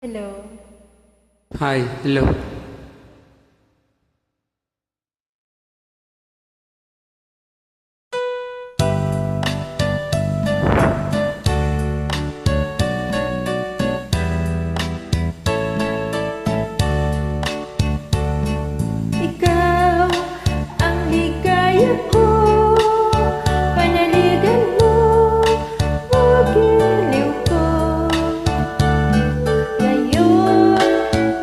Hello. Hi, hello. Ikaw ang ligaya ko, panaligan mo, giliw ko. Ngayon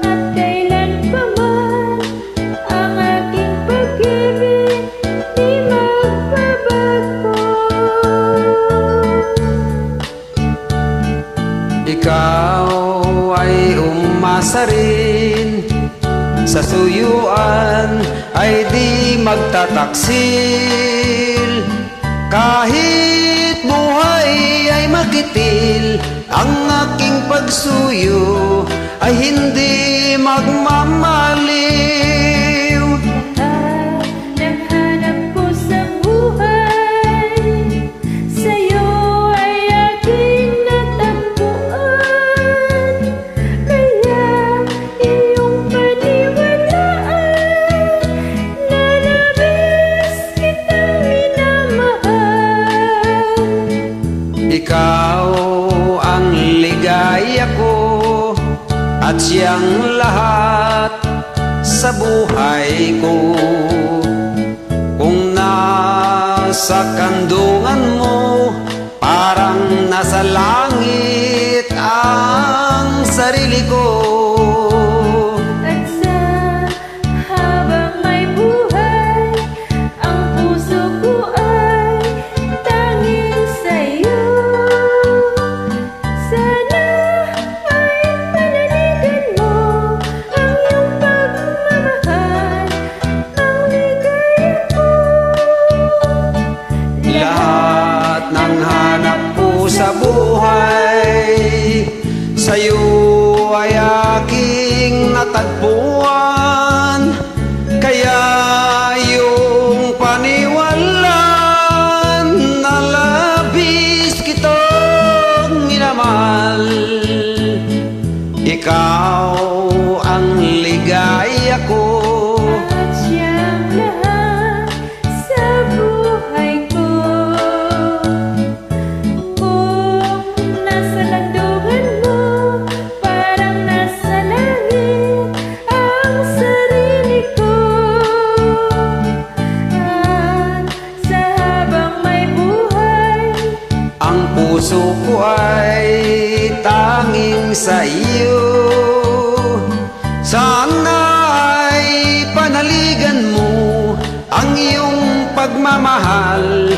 at kailan pa man, ang aking pag-ibig di magbabago. Ikaw ay umasa rin, sa suyuan ay di magtataksil. Kahit buhay ay magitil, ang aking pagsuyo ay hindi magmamaliw. Lahat ng hanap ko sa buhay, sa'yo ay aking natagpuan. Kaya iyong paniwalaan na labis kitang minamahal. Ikaw ang ligaya ko at siyang lahat sa buhay ko. Kung nasa kandungan mo, parang nasa langit ang sarili ko. At sa habang may buhay, ang puso ko ay tanging sa'yo. Sana ay panaligan mo ang iyong pagmamahal, ang ligaya ko. Lahat ng hanap ko sa buhay, sa'yo ay aking natagpuan. Kaya yung paniwalaan na labis kitang minamahal. Ikaw ang ligaya ko. At siyang lahat sa buhay ko. Kung nasa landungan mo, parang nasa langit ang sarili ko. At sa habang may buhay, Ang puso ko ay tanging sa iyo. Sana ay panaligan mo ang iyong pagmamahal